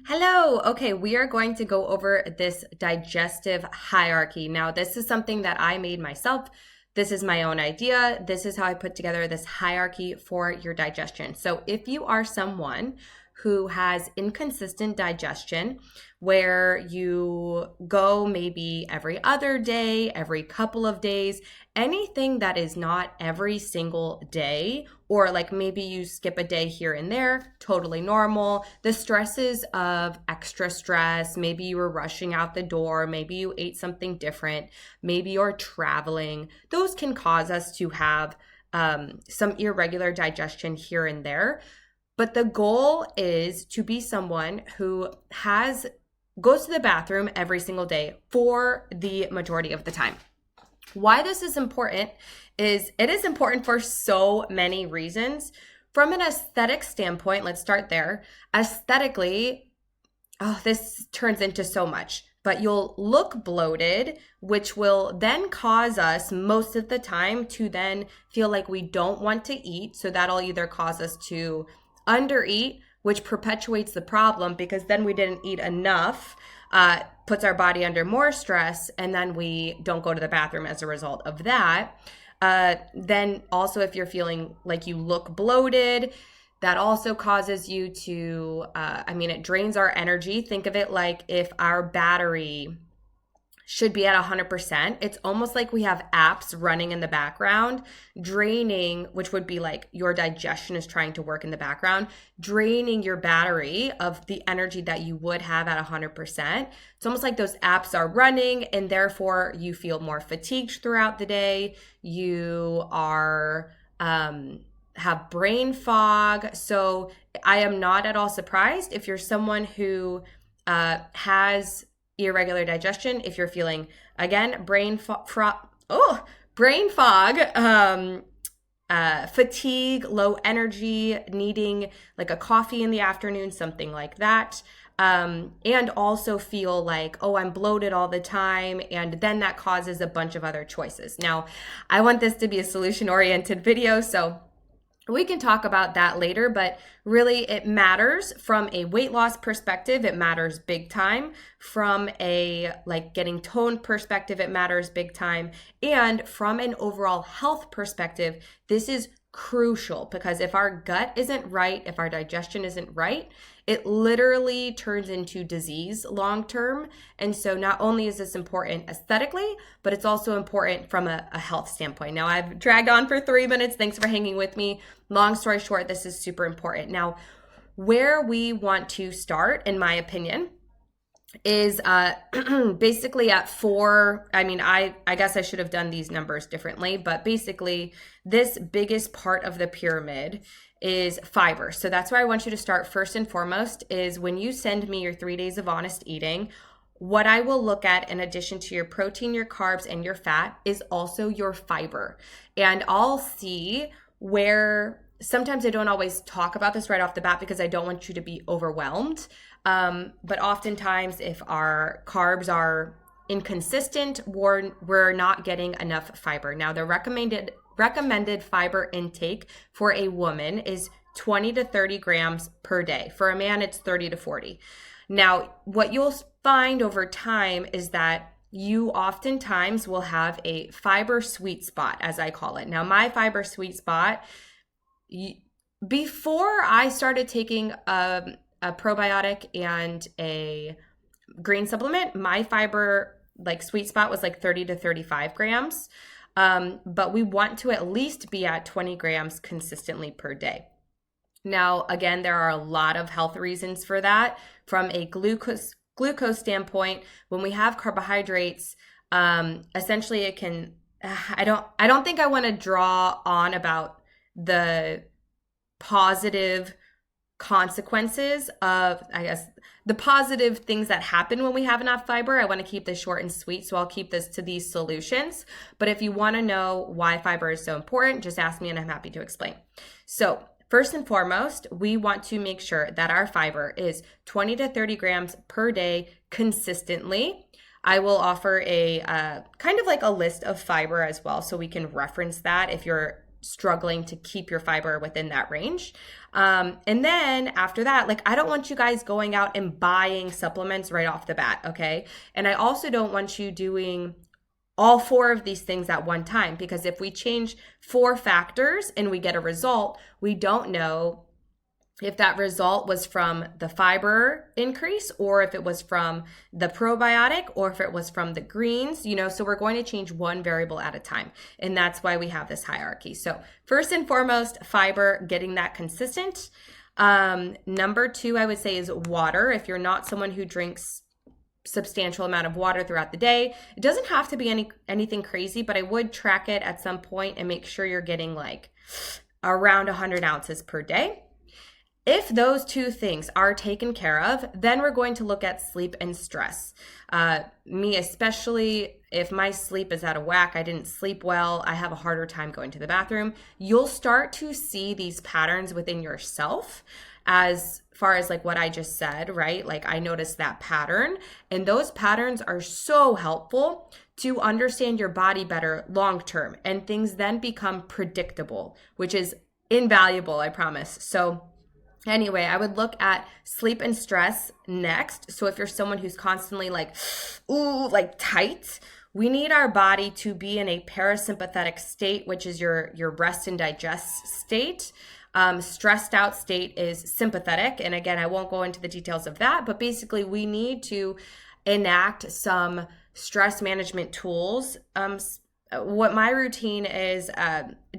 Hello. Okay, we are going to go over this digestive hierarchy. Now, this is something that I made myself. This is my own idea. This is how I put together this hierarchy for your digestion. So, if you are someone who has inconsistent digestion, where you go maybe every other day, every couple of days, anything that is not every single day, or like maybe you skip a day here and there, totally normal. The stresses of extra stress, maybe you were rushing out the door, maybe you ate something different, maybe you're traveling, those can cause us to have some irregular digestion here and there. But the goal is to be someone who goes to the bathroom every single day for the majority of the time. Why this is important is it is important for so many reasons. From an aesthetic standpoint, let's start there. Aesthetically, this turns into so much, but you'll look bloated, which will then cause us most of the time to then feel like we don't want to eat. So that'll either cause us to undereat, which perpetuates the problem because then we didn't eat enough, puts our body under more stress, and then we don't go to the bathroom as a result of that. Then also, if you're feeling like you look bloated, that also causes you to, it drains our energy. Think of it like if our battery should be at 100%. It's almost like we have apps running in the background, draining, which would be like your digestion is trying to work in the background, draining your battery of the energy that you would have at 100%. It's almost like those apps are running and therefore you feel more fatigued throughout the day. You are, have brain fog. So I am not at all surprised if you're someone who has irregular digestion, if you're feeling, again, brain fog, fatigue, low energy, needing like a coffee in the afternoon, something like that. And also feel like, oh, I'm bloated all the time. And then that causes a bunch of other choices. Now, I want this to be a solution-oriented video, so we can talk about that later, but really it matters from a weight loss perspective. It matters big time. From a like getting toned perspective, it matters big time. And from an overall health perspective, this is crucial because if our gut isn't right, if our digestion isn't right, it literally turns into disease long term. And so not only is this important aesthetically, but it's also important from a health standpoint. Now, I've dragged on for 3 minutes. Thanks for hanging with me. Long story short, this is super important. Now, where we want to start, in my opinion, is basically at 4. I guess I should have done these numbers differently, but basically this biggest part of the pyramid is fiber. So that's where I want you to start first and foremost is when you send me your 3 days of honest eating, what I will look at in addition to your protein, your carbs, and your fat is also your fiber. And I'll see where sometimes I don't always talk about this right off the bat because I don't want you to be overwhelmed. But oftentimes if our carbs are inconsistent, we're not getting enough fiber. Now, the recommended fiber intake for a woman is 20 to 30 grams per day. For a man, it's 30 to 40. Now, what you'll find over time is that you oftentimes will have a fiber sweet spot, as I call it. Now, my fiber sweet spot, before I started taking a probiotic and a green supplement, my fiber like sweet spot was like 30 to 35 grams. But we want to at least be at 20 grams consistently per day. Now, again, there are a lot of health reasons for that. From a glucose standpoint, when we have carbohydrates, essentially it can, I don't think I want to draw on about the positive consequences of, I guess, the positive things that happen when we have enough fiber. I want to keep this short and sweet, so I'll keep this to these solutions. But if you want to know why fiber is so important, just ask me and I'm happy to explain. So first and foremost, we want to make sure that our fiber is 20 to 30 grams per day consistently. I will offer a kind of like a list of fiber as well, so we can reference that if you're struggling to keep your fiber within that range. And then after that, like, I don't want you guys going out and buying supplements right off the bat, okay? And I also don't want you doing all 4 of these things at one time, because if we change 4 factors and we get a result, we don't know if that result was from the fiber increase, or if it was from the probiotic, or if it was from the greens, so we're going to change one variable at a time. And that's why we have this hierarchy. So first and foremost, fiber, getting that consistent. Number 2, I would say, is water. If you're not someone who drinks substantial amount of water throughout the day, it doesn't have to be anything crazy, but I would track it at some point and make sure you're getting like around 100 ounces per day. If those 2 things are taken care of, then we're going to look at sleep and stress. Me especially, if my sleep is out of whack, I didn't sleep well, I have a harder time going to the bathroom, you'll start to see these patterns within yourself as far as like what I just said, right? Like, I noticed that pattern, and those patterns are so helpful to understand your body better long term, and things then become predictable, which is invaluable, I promise. So anyway, I would look at sleep and stress next. So if you're someone who's constantly like, ooh, like tight, we need our body to be in a parasympathetic state, which is your rest and digest state. Stressed out state is sympathetic. And again, I won't go into the details of that, but basically we need to enact some stress management tools. What my routine is,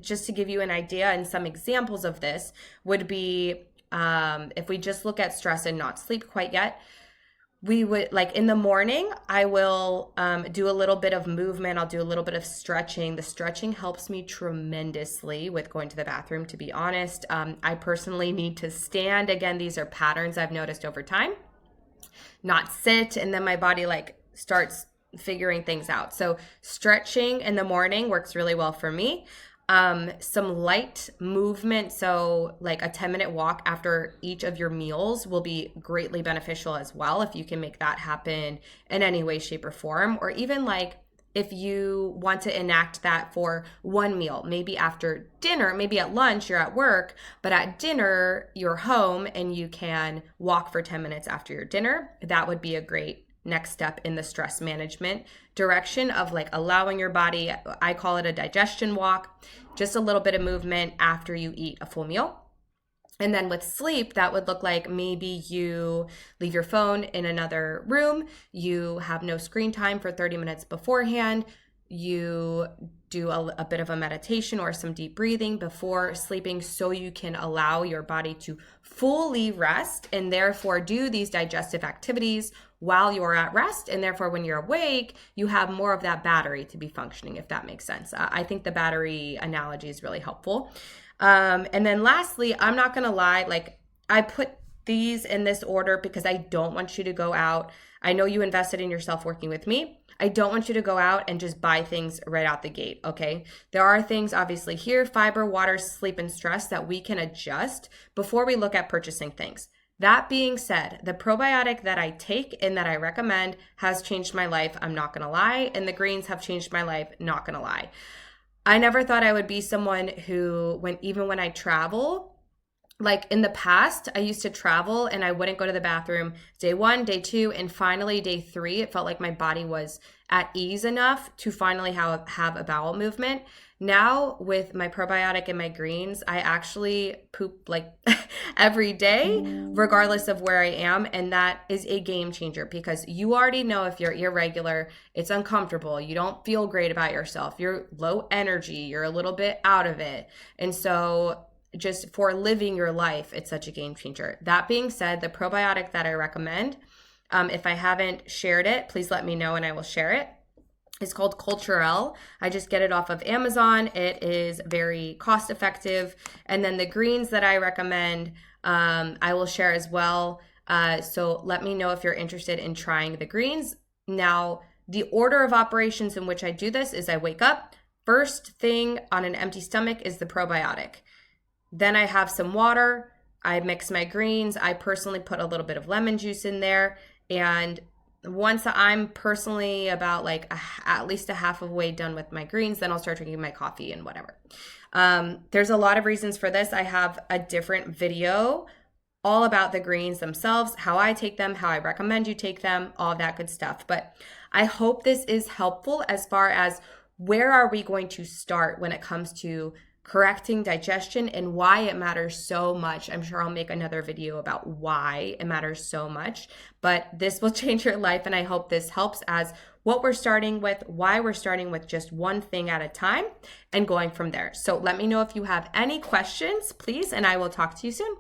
just to give you an idea and some examples of this, would be if we just look at stress and not sleep quite yet, we would, like, in the morning, I will do a little bit of movement. I'll do a little bit of stretching. The stretching helps me tremendously with going to the bathroom, to be honest. I personally need to stand. Again, these are patterns I've noticed over time. Not sit, and then my body like starts figuring things out. So stretching in the morning works really well for me. Some light movement, so like a 10-minute walk after each of your meals will be greatly beneficial as well, if you can make that happen in any way, shape, or form. Or even like if you want to enact that for one meal, maybe after dinner, maybe at lunch you're at work, but at dinner you're home and you can walk for 10 minutes after your dinner. That would be a great next step in the stress management direction of like allowing your body, I call it a digestion walk, just a little bit of movement after you eat a full meal. And then with sleep, that would look like maybe you leave your phone in another room, you have no screen time for 30 minutes beforehand, you do a bit of a meditation or some deep breathing before sleeping, so you can allow your body to fully rest and therefore do these digestive activities while you're at rest. And therefore, when you're awake, you have more of that battery to be functioning, if that makes sense. I think the battery analogy is really helpful. And then lastly, I'm not going to lie, like, I put these in this order because I don't want you to go out. I know you invested in yourself working with me. I don't want you to go out and just buy things right out the gate, okay? There are things obviously here, fiber, water, sleep, and stress, that we can adjust before we look at purchasing things. That being said, the probiotic that I take and that I recommend has changed my life, I'm not gonna lie, and the greens have changed my life, not gonna lie. I never thought I would be someone who, even when I travel, like in the past, I used to travel and I wouldn't go to the bathroom day 1, day 2, and finally day 3, it felt like my body was at ease enough to finally have a bowel movement. Now with my probiotic and my greens, I actually poop like every day, regardless of where I am. And that is a game changer, because you already know if you're irregular, it's uncomfortable. You don't feel great about yourself. You're low energy. You're a little bit out of it. And so just for living your life, it's such a game changer. That being said, the probiotic that I recommend, if I haven't shared it, please let me know and I will share it. It's called Culturelle. I just get it off of Amazon. It is very cost effective. And then the greens that I recommend, I will share as well. So let me know if you're interested in trying the greens. Now, the order of operations in which I do this is I wake up. First thing on an empty stomach is the probiotic. Then I have some water. I mix my greens. I personally put a little bit of lemon juice in there. And once I'm personally about like at least a half of way done with my greens, then I'll start drinking my coffee and whatever. There's a lot of reasons for this. I have a different video all about the greens themselves, how I take them, how I recommend you take them, all of that good stuff. But I hope this is helpful as far as where are we going to start when it comes to correcting digestion and why it matters so much. I'm sure I'll make another video about why it matters so much, but this will change your life. And I hope this helps as what we're starting with, why we're starting with just one thing at a time and going from there. So let me know if you have any questions, please, and I will talk to you soon.